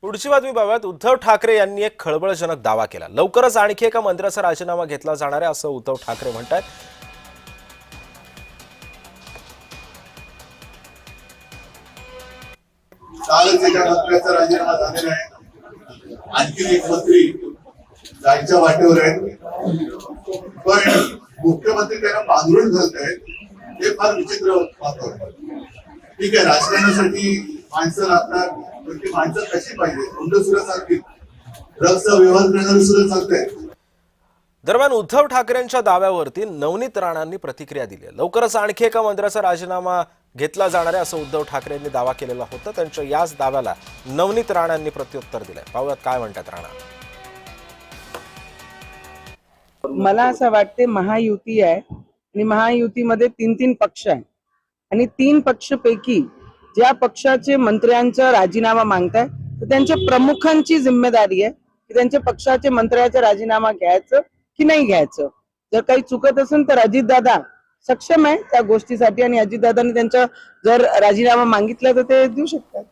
पुढची बातमी पाहूयात। उद्धव ठाकरे यांनी एक खळबळजनक दावा केला। लवकरच आणखी एका मंत्र्याचा राजीनामा घेतला जाणार आहे असं उद्धव ठाकरे म्हणतात। कालच एका मंत्र्याचा राजीनामा झालेला आहे, आणखी एक मंत्री जायच्या वाटेवर आहेत, पण मुख्यमंत्री त्यांना पांघरून घालत आहेत, हे फार विचित्र वातावरण। ठीक आहे, राजकारणासाठी माणसं लागतात, पण ती माणसं कशी पाहिजे? कोणतं सुद्धा चालतील, ड्रग्सचा व्यवहार करणारे सुद्धा चालतंय। दरम्यान उद्धव ठाकरेंच्या दाव्यावरती नवनीत राणांनी प्रतिक्रिया दिली आहे। लवकरच आणखी एका मंत्र्याचा राजीनामा घेतला जाणार आहे असं उद्धव ठाकरेंनी दावा केलेला होता। त्यांच्या याच दाव्याला नवनीत राणांनी प्रत्युत्तर दिलंय। पाहूयात काय म्हणतात राणा। मला असं वाटते महायुती आहे आणि महायुतीमध्ये 3 पक्ष आहे आणि 3 पक्षापैकी ज्या पक्षाचे मंत्र्यांचा राजीनामा मागताय तर त्यांच्या प्रमुखांची जिम्मेदारी आहे की त्यांच्या पक्षाचे मंत्र्याचा राजीनामा घ्यायचं की नाही घ्यायचं। जर काही चुकत असेल तर अजितदादा सक्षम आहे त्या गोष्टीसाठी आणि अजितदादांनी त्यांचा जर राजीनामा मागितला तर ते देऊ शकतात।